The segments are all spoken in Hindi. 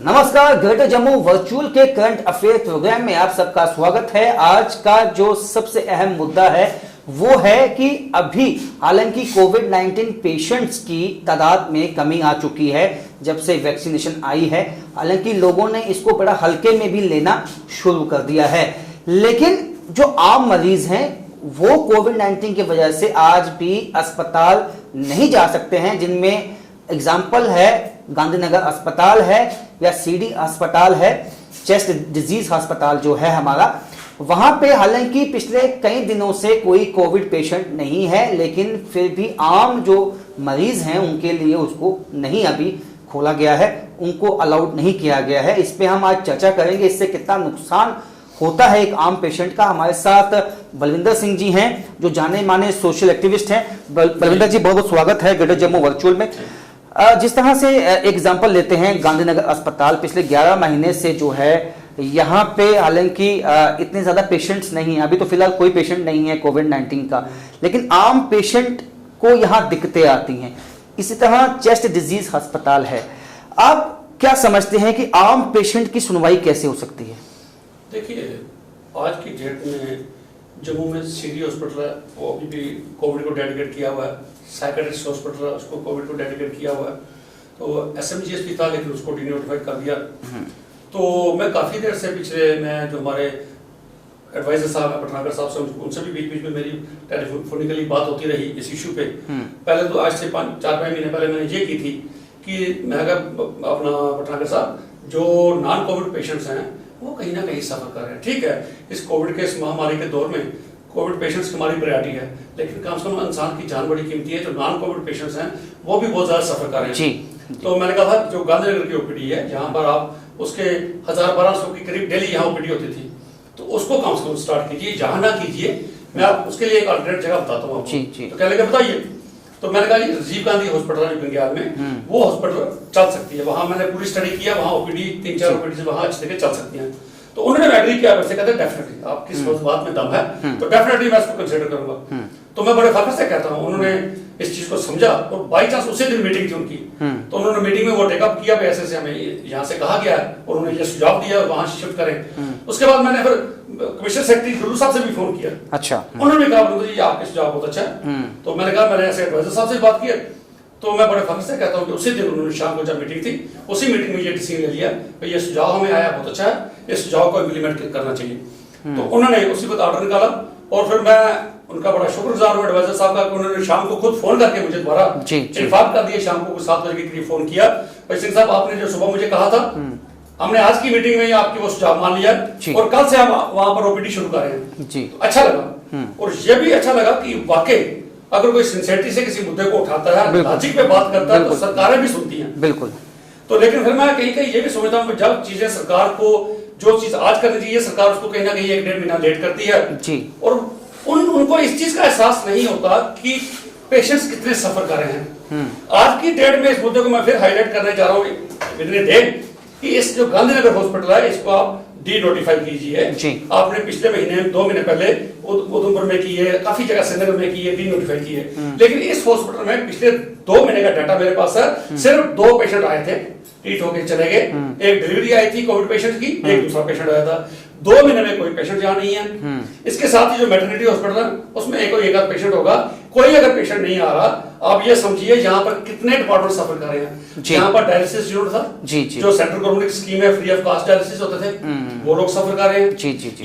नमस्कार, ग्रेटर जम्मू वर्चुअल के करंट अफेयर प्रोग्राम में आप सबका स्वागत है। आज का जो सबसे अहम मुद्दा है वो है कि अभी हालांकि कोविड-19 पेशेंट्स की तादाद में कमी आ चुकी है जब से वैक्सीनेशन आई है। हालांकि लोगों ने इसको बड़ा हल्के में भी लेना शुरू कर दिया है, लेकिन जो आम मरीज हैं वो कोविड-19 की वजह से आज भी अस्पताल नहीं जा सकते हैं, जिनमें एग्जाम्पल है गांधीनगर अस्पताल है या सीडी अस्पताल है, चेस्ट डिजीज अस्पताल जो है हमारा, वहां पे हालांकि पिछले कई दिनों से कोई कोविड पेशेंट नहीं है, लेकिन फिर भी आम जो मरीज हैं उनके लिए उसको नहीं अभी खोला गया है, उनको अलाउड नहीं किया गया है। इस पे हम आज चर्चा करेंगे, इससे कितना नुकसान होता है एक आम पेशेंट का। हमारे साथ बलविंदर सिंह जी हैं जो जाने माने सोशल एक्टिविस्ट हैं। बलविंदर जी, बहुत बहुत स्वागत है ग्रेटर जम्मू वर्चुअल में। जिस तरह से एग्जाम्पल लेते हैं गांधीनगर अस्पताल, पिछले 11 महीने से जो है यहाँ पे हालांकि इतने ज्यादा पेशेंट्स नहीं है, अभी तो फिलहाल कोई पेशेंट नहीं है कोविड-19 का, लेकिन आम पेशेंट को यहाँ दिक्कतें आती हैं। इसी तरह चेस्ट डिजीज अस्पताल है। आप क्या समझते हैं कि आम पेशेंट की सुनवाई कैसे हो सकती है? देखिए, आज की डेट में जम्मू में सीडी हॉस्पिटल है, वो अभी भी कोविड को डेडिकेट किया हुआ है। साइकेट्रिस्ट हॉस्पिटल है, उसको कोविड को डेडिकेट किया हुआ है। तो एसएमजीएस भी था, लेकिन उसको डिनोटिफाइड कर दिया। तो मैं काफ़ी देर से मैं जो हमारे एडवाइजर साहब हैं पटनागर साहब से, उनसे भी बीच बीच में मेरी टेलीफोनिकली बात होती रही इस इशू पे। पहले तो आज से 4-5 महीने पहले मैंने ये की थी कि मैं अपना पटनागर साहब, जो नॉन कोविड पेशेंट्स हैं वो कहीं ना कहीं सफर कर रहे हैं। ठीक है, इस कोविड के इस महामारी के दौर में कोविड पेशेंट्स की हमारी प्रायोरिटी है, लेकिन कम से कम इंसान की जान बड़ी कीमती है। जो नॉन कोविड पेशेंट्स हैं वो भी बहुत ज्यादा सफर कर रहे हैं। जी। तो मैंने कहा था जो गांधीनगर की ओपीडी है, जहाँ पर आप उसके 1000-1200 की करीब डेली यहाँ ओपीडी होती थी, तो उसको कम से कम स्टार्ट कीजिए, जहाँ ना कीजिए। मैं आप उसके लिए एक अल्टरनेट जगह बताता हूँ आपको। तो क्या लगे बताइए। तो मैंने कहा राजीव गांधी हॉस्पिटल है बंगाल में, वो हॉस्पिटल चल सकती है। वहां मैंने पूरी स्टडी किया, वहां ओपीडी 3-4 ओपीडी वहां अच्छी तरीके चल सकती हैं। तो उन्होंने एग्री किया, वैसे कहते हैं डेफिनेटली आपकी इस बात में दम है, तो डेफिनेटली मैं इसको कंसीडर करूंगा। तो मैं बड़े फख्र से कहता हूँ उन्होंने इस चीज को समझा, और बाई चांस उसी दिन मीटिंग थी उनकी, तो उन्होंने मीटिंग में वो टेकअप किया, ऐसे हमें यहाँ से कहा गया है, और उन्होंने ये सुझाव दिया वहां शिफ्ट करें। उसके बाद मैंने फिर कमिश्नर सेक्रेटरी डुल्लू साहब से भी फोन किया। अच्छा। उन्होंने भी कहा जी आपके सुझाव बहुत अच्छा है। तो मैंने कहा, मैंने ऐसे एडवाइजर साहब से बात की। तो मैं बड़े फख्र से कहता हूँ कि उसी दिन उन्होंने शाम को जब मीटिंग थी, उसी मीटिंग में ये डिसीजन ले लिया कि ये सुझाव हमें आया बहुत अच्छा है, इस सुझाव को इम्प्लीमेंट करना चाहिए। तो उन्होंने उसी वक्त ऑर्डर निकाला, और फिर मैं उनका बड़ा शुक्रगुजार हूँ एडवाइजर साहब का कि उन्होंने शाम को खुद फोन करके मुझे दोबारा इन्फॉर्म कर दिया। शाम को 7 बजे के करीब फोन किया, भाई सिंह साहब आपने जो सुबह मुझे कहा था, हमने आज की मीटिंग में आपकी वो सुझाव मान लिया, और कल से हम वहां पर ओपीडी शुरू कर रहे हैं। तो अच्छा लगा, और ये भी अच्छा लगा कि वाकई अगर कोई सिंसियरिटी से किसी मुद्दे को उठाता है, लॉजिक पे बात करता है, तो सरकारें भी सुनती हैं। बिल्कुल। तो लेकिन फिर मैं कहीं ये भी समझता हूँ, जब चीजें सरकार को जो चीज आज करनी चाहिए, सरकार उसको कहीं ना कहीं 1-1.5 महीना लेट करती है जी। और उनको इस चीज का एहसास नहीं होता कि पेशेंट्स कितने सफर कर रहे हैं। आज की डेट में इस मुद्दे को मैं फिर हाईलाइट करने जा रहा हूँ कि इस जो गांधीनगर हॉस्पिटल है, इसको आप डी नोटिफाई कीजिए। आपने पिछले महीने 2 महीने पहले उधमपुर में की है, काफी जगह श्रीनगर में की है, डी नोटिफाई की है। लेकिन इस हॉस्पिटल में पिछले 2 महीने का डाटा मेरे पास है, सिर्फ 2 पेशेंट आए थे, ट्रीट होकर चले गए। एक डिलीवरी आई थी कोविड पेशेंट की, एक दूसरा पेशेंट आया था। 2 महीने में कोई पेशेंट यहाँ नहीं है। इसके साथ ही जो मैटरनिटी हॉस्पिटल है उसमें एक आध पेशेंट होगा। कोई अगर पेशेंट नहीं आ रहा, आप ये समझिए यहाँ पर कितने डिपार्टमेंट सफर कर रहे हैं। यहाँ पर डायलिसिस यूनिट था, जो सेंट्रल गवर्नमेंट की स्कीम है, फ्री ऑफ कॉस्ट डायलिसिस होते थे, वो लोग सफर कर रहे हैं।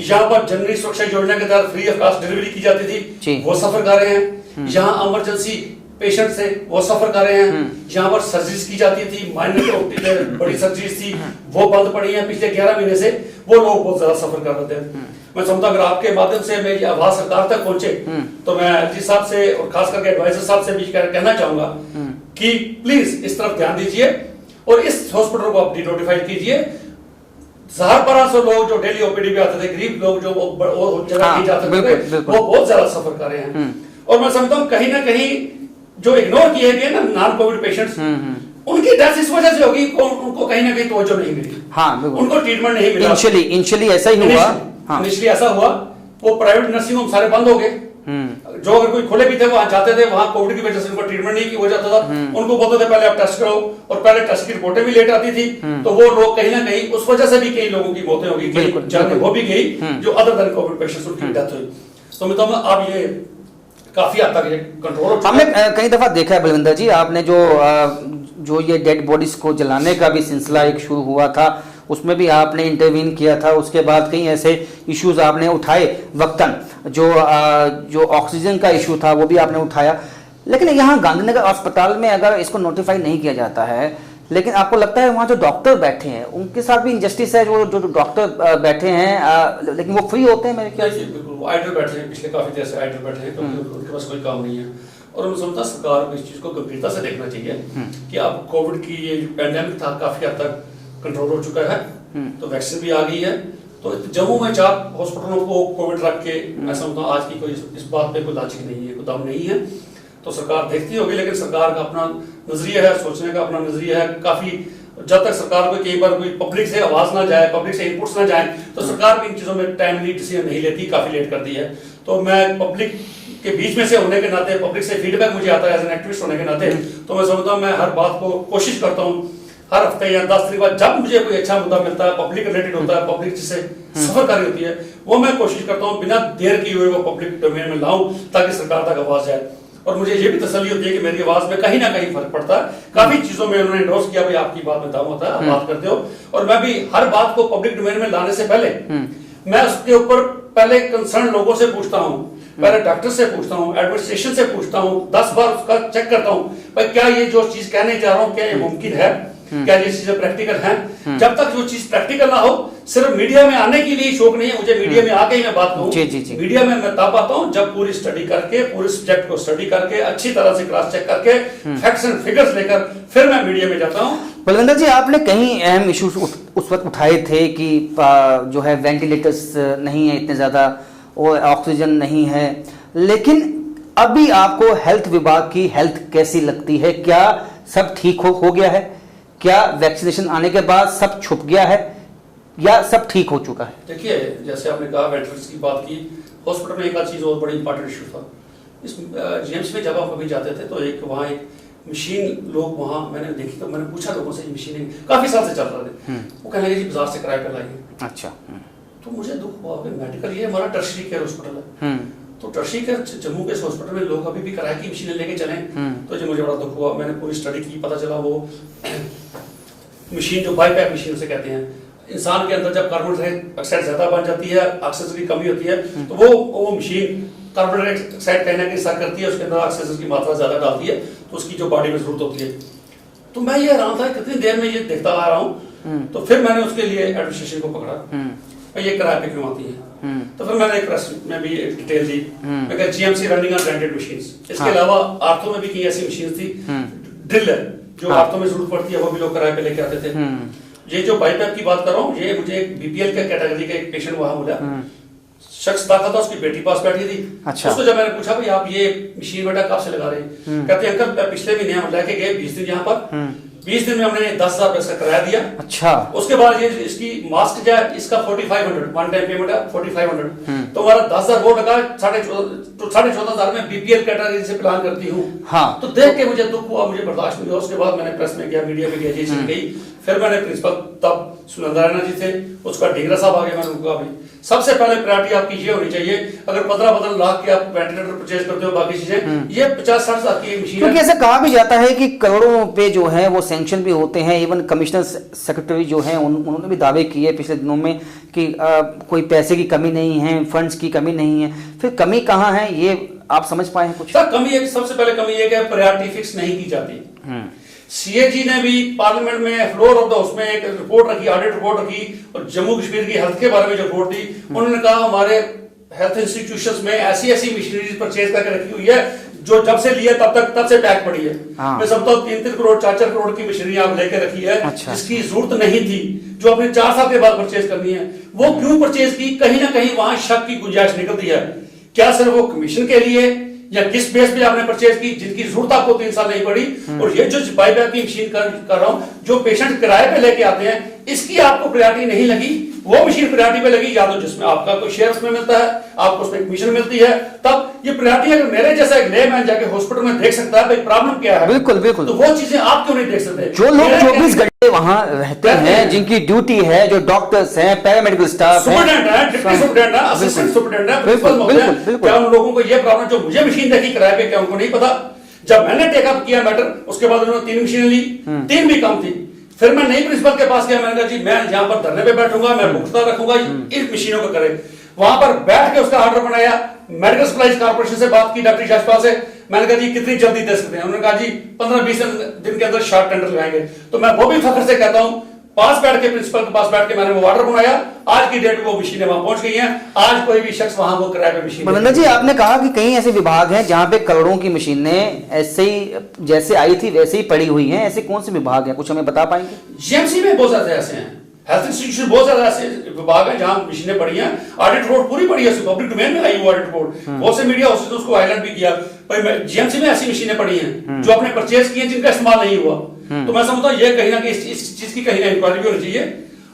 यहाँ पर जननी सुरक्षा योजना के तहत फ्री ऑफ कॉस्ट डिलीवरी की जाती थी, वो सफर कर रहे हैं। यहाँ इमरजेंसी पेशेंट से वो सफर कर रहे हैं। यहाँ पर सर्जरीज की जाती थी, माइनर बड़ी सर्जरीज थी, वो बंद पड़ी हैं पिछले 11 महीने से, वो लोग बहुत ज्यादा सफर कर रहे थे। मैं समझता अगर आपके माध्यम से मेरी आवाज सरकार तक पहुंचे, तो मैं एलजी साहब से और खास करके एडवाइजर साहब से भी कहना चाहूंगा कि प्लीज इस तरफ ध्यान दीजिए, और इस हॉस्पिटल को आप डिनोटिफाई कीजिए। 1000-1200 लोग जो डेली ओपीडी पे आते थे, गरीब लोग जो वो जगह नहीं जाते थे, वो बहुत ज्यादा सफर कर रहे हैं। और मैं समझता हूँ कहीं ना कहीं जो इग्नोर किए गए ना नॉन कोविड पेशेंट्स, उनकी डेथ इस वजह से होगी, उनको कहीं ना कहीं तवज्जो नहीं मिली। उनको ट्रीटमेंट नहीं मिला। इनिशियली ऐसा ही हुआ। इनिशियली ऐसा हुआ, वो प्राइवेट नर्सिंग होम सारे बंद हो गए, जो अगर कोई खुले भी थे वहां जाते थे, वहां कोविड की वजह से उनको ट्रीटमेंट नहीं हो जाता था, उनको बोलते थे पहले आप टेस्ट कराओ, और पहले टेस्ट की रिपोर्टें भी लेट आती थी, तो वो लोग कहीं ना कहीं उस वजह से भी कई लोगों की मौतें हो गई, कई जाने हो भी गई जो अदर देन कोविड पेशेंट्स, उनकी डेथ हुई। तो मैं अब ये काफी हद तक ये कंट्रोल। हमने कई दफा देखा है बलविंदर जी, आपने जो ये डेड बॉडीज को जलाने का भी सिलसिला एक शुरू हुआ था, उसमें भी आपने इंटरवीन किया था। उसके बाद कई ऐसे इश्यूज आपने उठाए वक्तन, जो ऑक्सीजन का इशू था वो भी आपने उठाया। लेकिन यहाँ गांधीनगर अस्पताल में अगर इसको नोटिफाई नहीं किया जाता है, लेकिन आपको लगता है वहाँ जो डॉक्टर बैठे हैं उनके साथ भी इंजस्टिस है, जो डॉक्टर बैठे हैं लेकिन वो फ्री होते हैं मेरे ख्याल से? बिल्कुल आइडल बैठे हैं, पिछले काफी देर से आइडल बैठे हैं, क्योंकि उनके पास कोई काम नहीं है। और मैं समझता सरकार को इस चीज को गंभीरता से देखना चाहिए कि अब कोविड की ये जो पैंडेमिक था काफी हद तक कंट्रोल हो चुका है, तो वैक्सीन भी आ गई है। तो जम्मू में 4 हॉस्पिटलों को कोविड रख के मैं समझता हूँ आज की कोई इस बात पे कोई लॉजिक नहीं है, कोई दम नहीं है। तो सरकार देखती होगी, लेकिन सरकार का अपना नजरिया है, सोचने का अपना नजरिया है काफी। जब तक सरकार को कई बार कोई पब्लिक से आवाज ना जाए, पब्लिक से इनपुट्स ना जाए, तो सरकार भी इन चीजों में टाइमली डिसीजन नहीं लेती, काफी लेट करती है। तो मैं पब्लिक के बीच में से होने के नाते, पब्लिक से फीडबैक मुझे आता है एज एन एक्टिविस्ट होने के नाते, तो मैं समझता हूँ मैं हर बात को कोशिश करता हूँ हर हफ्ते या 10 दिन बाद जब मुझे कोई अच्छा मुद्दा मिलता है, पब्लिक रिलेटेड होता है, पब्लिक जिससे सफर कर रही होती है, वो मैं कोशिश करता हूँ बिना देर किए हुए वो पब्लिक डोमेन में लाऊं ताकि सरकार तक आवाज जाए। और मुझे ये भी तसल्ली होती है कि मेरी आवाज में कहीं ना कहीं फर्क पड़ता है। काफी चीजों में उन्होंने एंडोर्स किया, भाई आपकी बात में दम होता है, आप बात करते हो। और मैं भी हर बात को पब्लिक डोमेन में लाने से पहले मैं उसके ऊपर पहले कंसर्न लोगों से पूछता हूँ, पहले डॉक्टर से पूछता हूँ, एडमिनिस्ट्रेशन से पूछता हूँ, 10 बार उसका चेक करता हूँ भाई क्या ये जो चीज कहने जा रहा हूँ क्या ये मुमकिन है, क्या ये चीजें प्रैक्टिकल हैं। जब तक जो चीज प्रैक्टिकल ना हो, सिर्फ मीडिया में आने के लिए शौक नहीं है मुझे, मीडिया में आके ही मैं बात कहूं। मीडिया में मैं तब आता हूं जब पूरी स्टडी करके, पूरे सब्जेक्ट को स्टडी करके, अच्छी तरह से क्रॉस चेक करके, फैक्ट्स एंड फिगर्स लेकर फिर मैं मीडिया में जाता हूं। बलविंदर जी, आपने कई अहम इश्यूज उस वक्त उठाए थे कि जो है वेंटिलेटर्स नहीं है इतने ज्यादा और ऑक्सीजन नहीं है, लेकिन अभी आपको हेल्थ विभाग की हेल्थ कैसी लगती है? क्या सब ठीक हो गया है? क्या वैक्सीनेशन आने के बाद सब छुप गया है या सब ठीक हो चुका है? देखिए, जैसे आपने कहा वेंटिलेटर्स की बात की, हॉस्पिटल में एक आध चीज और बड़ी इंपॉर्टेंट इशू था। इस जीएमसी में जब हम कभी जाते थे तो वहाँ एक मशीन लोग वहाँ मैंने देखी, तो मैंने पूछा लोगों से, ये मशीनें काफी साल से चल रहे थे, वो कहने लगे जी बाजार से किराए पर लाइए। अच्छा। तो मुझे दुख हुआ, मेडिकल ये हमारा टर्शरी केयर हॉस्पिटल है, तो टर्शरी केयर जम्मू के हॉस्पिटल में लोग अभी भी किराए की मशीनें लेके चले। तो जो मुझे बड़ा दुख हुआ, मैंने पूरी स्टडी की, पता चला वो मशीन जो बाईपैप मशीन से कहते हैं, इंसान के अंदर जब कार्बन डाइऑक्साइड ज्यादा बन जाती है, ऑक्सीजन की कमी होती है, तो वो मशीन कार्बन डाइऑक्साइड कहीं ना कहीं सक करती है, उसके अंदर ऑक्सीजन की मात्रा ज्यादा डालती है, तो उसकी जो बॉडी में जरूरत होती है। तो मैं ये हैरान था कितनी देर में ये देखता आ रहा हूँ। तो फिर मैंने उसके लिए एडमिनिस्ट्रेशन को पकड़ा, ये किराए पे क्यों आती है। तो फिर मैंने एक प्रेस में भी डिटेल दी, मैं कहा GMC running on rented machines. इसके अलावा आर्थो में भी कई ऐसी मशीन थी, ड्रिल है जो आर्थो में जरूरत पड़ती है, वो भी लोग किराए पे लेके आते थे। ये जो बाईपैप की बात कर रहा हूँ, ये मुझे एक बीपीएल के कैटेगरी का एक पेशेंट वहां मिला, शख्स था, उसकी बेटी पास बैठी थी। अच्छा। उसको जब मैंने पूछा भाई आप ये मशीन बेटा कब से लगा रहे हैं, कहते हैं अंकल पिछले महीने हम लेके गए 20 दिन यहाँ पर, 20 दिन में हमने 10,000 रुपए का किराया दिया। अच्छा। उसके बाद ये इसकी मास्क जो है इसका 4500 वन टाइम पेमेंट है 4500, तो हमारा 10,000 वो लगा, 14,500 में बीपीएल कैटेगरी से प्लान करती हूँ। हाँ। तो देख के मुझे दुख हुआ, मुझे बर्दाश्त नहीं हुआ। उसके बाद मैंने प्रेस में गया, मीडिया में गया, ये चीज गई। फिर मैंने प्रिंसिपल तब सुनंदा जी थे, उसका ढींगरा साहब आ गए, मैंने उनको कहा भाई सबसे पहले प्रायोरिटी आपकी ये होनी चाहिए, अगर 15-15 लाख के आप वेंटिलेटर परचेज करते हो, बाकी चीजें ये 50-60 हजार की मशीन। क्योंकि ऐसा कहा भी जाता है कि करोड़ों रुपए जो है वो सैंक्शन भी होते हैं। इवन कमिश्नर सेक्रेटरी जो हैं उन्होंने भी दावे किए पिछले दिनों में कि कोई पैसे की कमी नहीं है, फंड्स की कमी नहीं है। फिर कमी कहाँ है, ये आप समझ पाए हैं कुछ? सर कमी है, सबसे पहले कमी है कि प्रायोरिटी फिक्स नहीं की जाती। सीएजी ने भी पार्लियामेंट में फ्लोर ऑफ द हाउस में एक रिपोर्ट रखी, ऑडिट रिपोर्ट रखी, और जम्मू कश्मीर की हेल्थ के बारे में जो रिपोर्ट दी, उन्होंने कहा हमारे हेल्थ इंस्टीट्यूशंस में ऐसी मशीनरीज परचेज करके रखी हुई है जो जब से लिए तब से पैक पड़ी है। मैं समझता हूँ 3-3 करोड़ 4-4 करोड़ की मशीनरी आप लेके रखी है। अच्छा। जिसकी जरूरत नहीं थी, जो अपने 4 साल के बाद परचेज करनी है, वो क्यों परचेज की? कहीं ना कहीं वहां शक की गुंजाइश निकलती है। क्या सिर्फ वो कमीशन के लिए, या किस बेस पे आपने परचेज की, जिनकी जरूरत आपको 3 साल नहीं पड़ी। और ये जो बाईबैक की मशीन कर रहा हूं, जो पेशेंट किराए पे लेके आते हैं, इसकी आपको प्रायोरिटी नहीं लगी, वो मशीन प्रायोरिटी पे लगी, या तो जिसमें आपका कोई शेयर उसमें मिलता है, आपको उसमें कमीशन मिलती है, तब ये प्रायोरिटी अगर मेरे जैसा एक लेमैन जाके हॉस्पिटल में देख सकता है भाई प्रॉब्लम क्या है, बिल्कुल बिल्कुल, तो वो चीजें आप क्यों नहीं देख सकते? जो लोग 24 घंटे वहां रहते हैं, जिनकी ड्यूटी है, जो डॉक्टर्स हैं, पैरामेडिकल स्टाफ सुपरडेंट है, डिप्टी सुपरडेंट है, असिस्टेंट सुपरडेंट है, प्रिंसिपल होते हैं, क्या उन लोगों को ये प्रॉब्लम जो मुझे मशीन देखी किराए पे, क्या उनको नहीं पता? जब मैंने टेकअप किया मैटर, उसके बाद उन्होंने 3 मशीनें ली, 3 भी कम थी। फिर मैं नई प्रिंसिपल के पास गया, मैंने कहा जी मैं यहाँ पर धरने पे बैठूंगा, मैं पुख्ता रखूंगा, इन मशीनों को करे। वहां पर बैठ के उसका ऑर्डर बनाया, मेडिकल सप्लाईज कॉर्पोरेशन से बात की, डॉक्टर यशपाल से, मैंने कहा जी कितनी जल्दी दे सकते हैं? उन्होंने कहा जी 15-20 दिन के अंदर शॉर्ट टेंडर लगाएंगे। तो मैं वो भी फख्र से कहता हूं, पास बैठ के प्रिंसिपल के पास बैठ के मैंने वो ऑर्डर बनाया, आज की डेट में वो मशीनें वहां पहुंच गई हैं। आज कोई भी शख्स वहां वो किराए पे मशीन। बलविंदर जी, आपने कहा कि कई ऐसे विभाग हैं जहां पे करोड़ों की मशीनें ऐसे ही जैसे आई थी वैसे ही पड़ी हुई हैं, ऐसे कौन से विभाग हैं, कुछ हमें बता पाएंगे? जीएमसी में बहुत ज्यादा ऐसे हैं, हेल्थ इंस्टीट्यूशन बहुत ज्यादा ऐसे विभाग हैं जहां मशीनें पड़ी हैं। ऑडिट रिपोर्ट पूरी पड़ी है, पब्लिक डोमेन में आई वो ऑडिट रिपोर्ट, बहुत से मीडिया हाउसेस ने उसको हाईलाइट भी किया। भाई जीएमसी में ऐसी मशीनें पड़ी हैं जो आपने परचेज की हैं, जिनका इस्तेमाल नहीं हुआ। तो मैं समझता हूँ ये कहीं ना कहीं इस चीज की कहीं ना इंक्वायरी भी होनी चाहिए।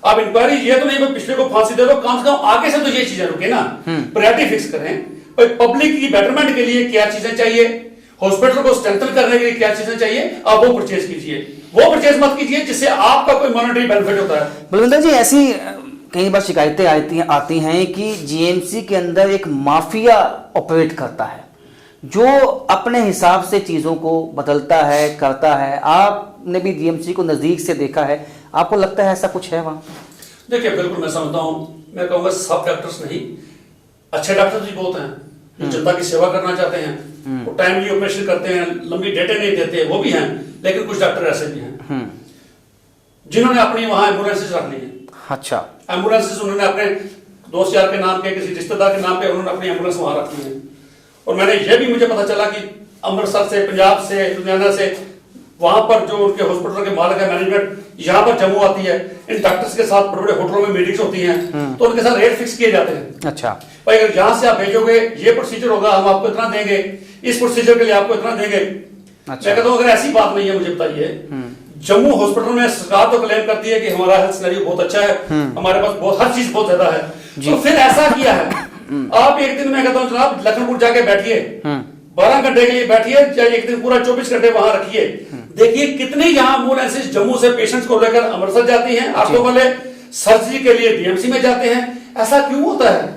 अब इंक्वायरी ये तो नहीं पिछले को फांसी दे दो, कम से कम आगे से तो ये चीजें रुके ना, प्रायोरिटी फिक्स करें। भाई पब्लिक की बेटरमेंट के लिए क्या चीजें चाहिए, हॉस्पिटल को स्ट्रेंथन करने के लिए क्या चीजें चाहिए, आप वो परचेज कीजिए। वो परचेज मत कीजिए जिससे आपका कोई मॉनेटरी बेनिफिट होता है। बलविंदर जी, ऐसी कई बार शिकायतें आती हैं कि जीएमसी के अंदर एक माफिया ऑपरेट करता है, जो अपने हिसाब से चीजों को बदलता है, करता है। आपने भी जीएमसी को नजदीक से देखा है, आपको लगता है ऐसा कुछ है वहां? देखिए बिल्कुल मैं समझता हूं, मैं कहूंगा सब डॉक्टर्स नहीं, अच्छे डॉक्टर भी बहुत हैं जो जनता की सेवा करना चाहते हैं, वो टाइमली ऑपरेशन करते हैं, लंबी डेटे नहीं देते, वो भी हैं। लेकिन कुछ डॉक्टर ऐसे भी हैं जिन्होंने अपनी वहां एम्बुलेंसेज रख ली है। अच्छा, एम्बुलेंसेज उन्होंने अपने दोस्त यार के नाम पे, किसी रिश्तेदार के नाम पे उन्होंने अपनी एम्बुलेंस वहां रखी है। और मैंने ये भी मुझे पता चला कि अमृतसर से, पंजाब से, लुधियाना से, वहां पर जो उनके हॉस्पिटल के मालिक है, मैनेजमेंट यहाँ पर जम्मू आती है, इन डॉक्टर्स के साथ बड़े बड़े होटलों में मीटिंग्स होती हैं, तो उनके साथ रेट फिक्स किए जाते हैं। अच्छा भाई अगर यहाँ से आप भेजोगे, ये प्रोसीजर होगा, हम आपको इतना देंगे, इस प्रोसीजर के लिए आपको इतना देंगे। अच्छा। मैं कहता हूँ अगर ऐसी बात नहीं है, मुझे बताइए, जम्मू हॉस्पिटल में सरकार तो क्लेम करती है कि हमारा हेल्थ सिनेरियो बहुत अच्छा है, हमारे पास बहुत हर चीज बहुत ज्यादा है, तो फिर ऐसा किया है। आप एक दिन, मैं कहता हूँ जनाब लखनपुर जाके बैठिए, 12 घंटे के लिए बैठिए, चाहे एक दिन पूरा 24 घंटे वहां रखिए, देखिए कितने यहाँ एम्बुलेंसेज जम्मू से पेशेंट्स को लेकर अमृतसर जाती हैं, ऑर्थो वाले सर्जरी के लिए डीएमसी में जाते हैं। ऐसा क्यों होता है?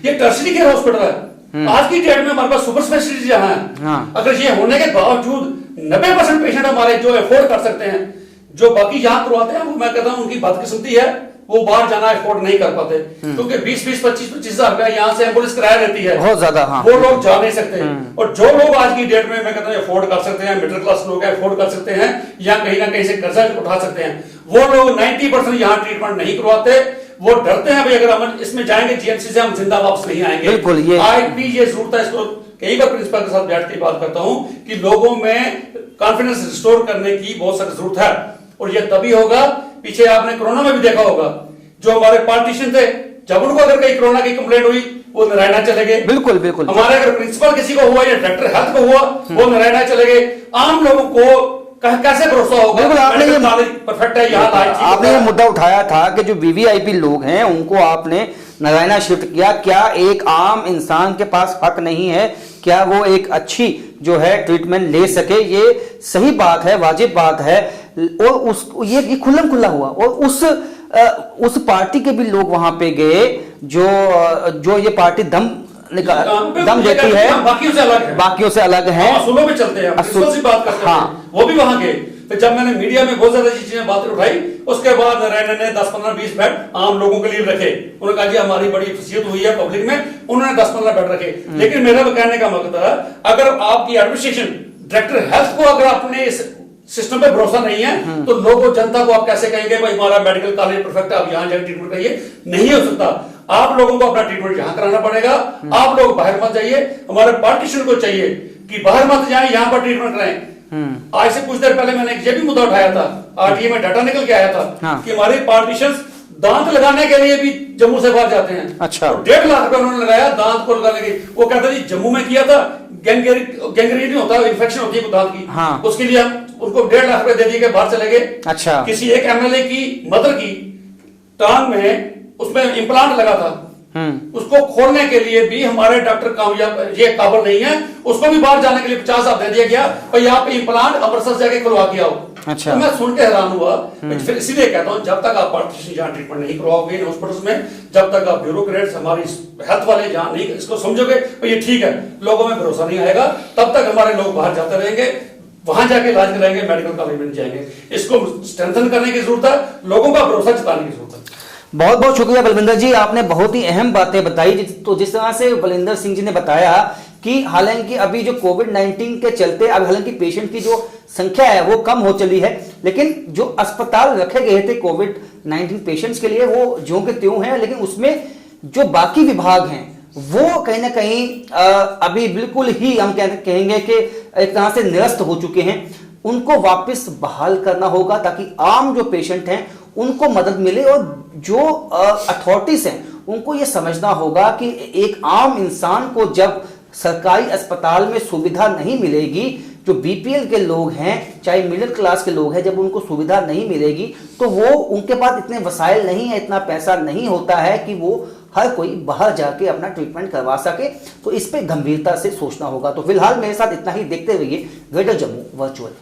ये टर्शरी केयर हॉस्पिटल है। आज की डेट में हमारे पास सुपर स्पेशलिटी जहां है, अगर ये होने के बावजूद 90% पेशेंट हमारे जो अफोर्ड कर सकते हैं, जो बाकी यहाँ करवाते हैं, वो मैं कहता हूँ उनकी बदकिस्मती है, वो बाहर जाना अफोर्ड नहीं कर पाते, क्योंकि 20-20, 25-25 हजार रुपया यहाँ से एम्बुलेंस किराया लेती है, बहुत ज्यादा। हाँ। वो लोग जा नहीं सकते। और जो लोग आज की डेट में मैं कहता हूँ अफोर्ड कर सकते हैं, मिडिल क्लास लोग अफोर्ड कर सकते हैं, या कहीं ना कहीं से कर्जा उठा सकते हैं, वो लोग 90% यहाँ ट्रीटमेंट नहीं करवाते। वो डरते हैं भाई अगर हम इसमें जाएंगे जीएमसी से हम जिंदा वापस नहीं आएंगे। बिल्कुल, ये आज भी ये जरूरत है। इसको कई बार प्रिंसिपल के साथ बैठ के बात करता हूं कि लोगों में कॉन्फिडेंस रिस्टोर करने की बहुत सख्त जरूरत है, और ये तभी होगा। पीछे आपने कोरोना में भी देखा होगा, जो हमारे पॉलिटिशियन थे, जब उनको अगर कहीं कोरोना की कंप्लेंट हुई, वो नारायणा चले गए। बिल्कुल बिल्कुल। हमारे अगर प्रिंसिपल किसी को हुआ या डायरेक्टर हेल्थ को हुआ, वो नारायणा चले गए। आम लोगों को कैसे भरोसा होगा? बिल्कुल, आपने ये परफेक्ट है, यहाँ आपने ये मुद्दा उठाया था कि जो वीवीआईपी लोग हैं उनको आपने नारायणा शिफ्ट किया। क्या एक आम इंसान के पास हक नहीं है? क्या वो एक अच्छी जो है ट्रीटमेंट ले सके? ये सही बात है, वाजिब बात है, और उस ये खुल्लम खुल्ला हुआ। और उस पार्टी के भी लोग वहां पे गए जो ये पार्टी दम देती है, बाकियों से अलग है, असूलों पे चलते हैं, प्रिंसिपल से बात करते हैं, वो भी वहां गए। तो जब मैंने मीडिया में बहुत ज्यादा चीजें बातें उठाई, उसके बाद नारायण ने 10-15-20 बेड आम लोगों के लिए रखे। उन्होंने कहा जी हमारी बड़ी खुशियत हुई है पब्लिक में, उन्होंने 10-15 बेड रखे। लेकिन मेरा कहने का मतलब है, अगर आपकी एडमिनिस्ट्रेशन, डायरेक्टर हेल्थ को अगर अपने इस सिस्टम पे भरोसा नहीं है, तो लोगों जनता को आप कैसे कहेंगे भाई हमारा मेडिकल कॉलेज परफेक्ट है, आप यहाँ जाकर ट्रीटमेंट करिए? नहीं हो सकता। आप लोगों को अपना ट्रीटमेंट यहाँ कराना पड़ेगा। आप लोग बाहर मत जाइए। हमारे पॉलिटिशियन को चाहिए कि बाहर मत जाए, यहाँ पर ट्रीटमेंट कराएं। आज से कुछ देर पहले मैंने ये भी मुद्दा उठाया था, आरटीए में डाटा निकल के आया था कि हमारे पॉलिटिशियंस दांत लगाने के लिए भी जम्मू से बाहर जाते हैं। अच्छा। तो 1.5 लाख रुपए उन्होंने लगाया दांत को लगाने के। वो कहते जी जम्मू में किया था, गैंग्रीन होता है, इन्फेक्शन होती है दांत की। हाँ। उसके लिए हम उनको 1.5 लाख रुपए दे दिए, बाहर चले गए। अच्छा। किसी एक एमएलए की मदर की टांग में उसमें इम्प्लांट लगा था, उसको खोलने के लिए भी हमारे डॉक्टर कामयाब ये काबिल नहीं है, उसको भी बाहर जाने के लिए 50,000 दे दिया गया, भाई आप इम्प्लांट अमृतसर जाके खुलवा के आओ। अच्छा। तो मैं सुन के हैरान हुआ। फिर इसीलिए कहता हूं जब तक आप पार्टिशियन जहां ट्रीटमेंट नहीं करवाओगे हॉस्पिटल्स में, जब तक आप ब्यूरोक्रेट्स हमारी हेल्थ वाले जहां नहीं इसको समझोगे भाई ये ठीक है, लोगों में भरोसा नहीं आएगा, तब तक हमारे लोग बाहर जाते रहेंगे, वहां जाके इलाज कराएंगे, मेडिकल कॉलेज में जाएंगे। इसको स्ट्रेंथन करने की जरूरत है, लोगों का भरोसा जताने की जरूरत है। बहुत बहुत शुक्रिया बलविंदर जी, आपने बहुत ही अहम बातें बताई। तो जिस तरह से बलविंदर सिंह जी ने बताया कि हालांकि अभी जो कोविड-19 के चलते अब हालांकि पेशेंट की जो संख्या है वो कम हो चली है, लेकिन जो अस्पताल रखे गए थे कोविड-19 पेशेंट्स के लिए वो ज्यों के त्यों हैं, लेकिन उसमें जो बाकी विभाग हैं वो कहीं ना कहीं अभी बिल्कुल ही हम कहेंगे कि एक तरह से निरस्त हो चुके हैं। उनको वापस बहाल करना होगा ताकि आम जो पेशेंट हैं उनको मदद मिले, और जो अथॉरिटीज हैं उनको ये समझना होगा कि एक आम इंसान को जब सरकारी अस्पताल में सुविधा नहीं मिलेगी, जो बीपीएल के लोग हैं चाहे मिडिल क्लास के लोग हैं, जब उनको सुविधा नहीं मिलेगी तो वो उनके पास इतने वसाइल नहीं है, इतना पैसा नहीं होता है कि वो हर कोई बाहर जाके अपना ट्रीटमेंट करवा सके। तो इस पे गंभीरता से सोचना होगा। तो फिलहाल मेरे साथ इतना ही, देखते रहिए ग्रेटर जम्मू वर्चुअल।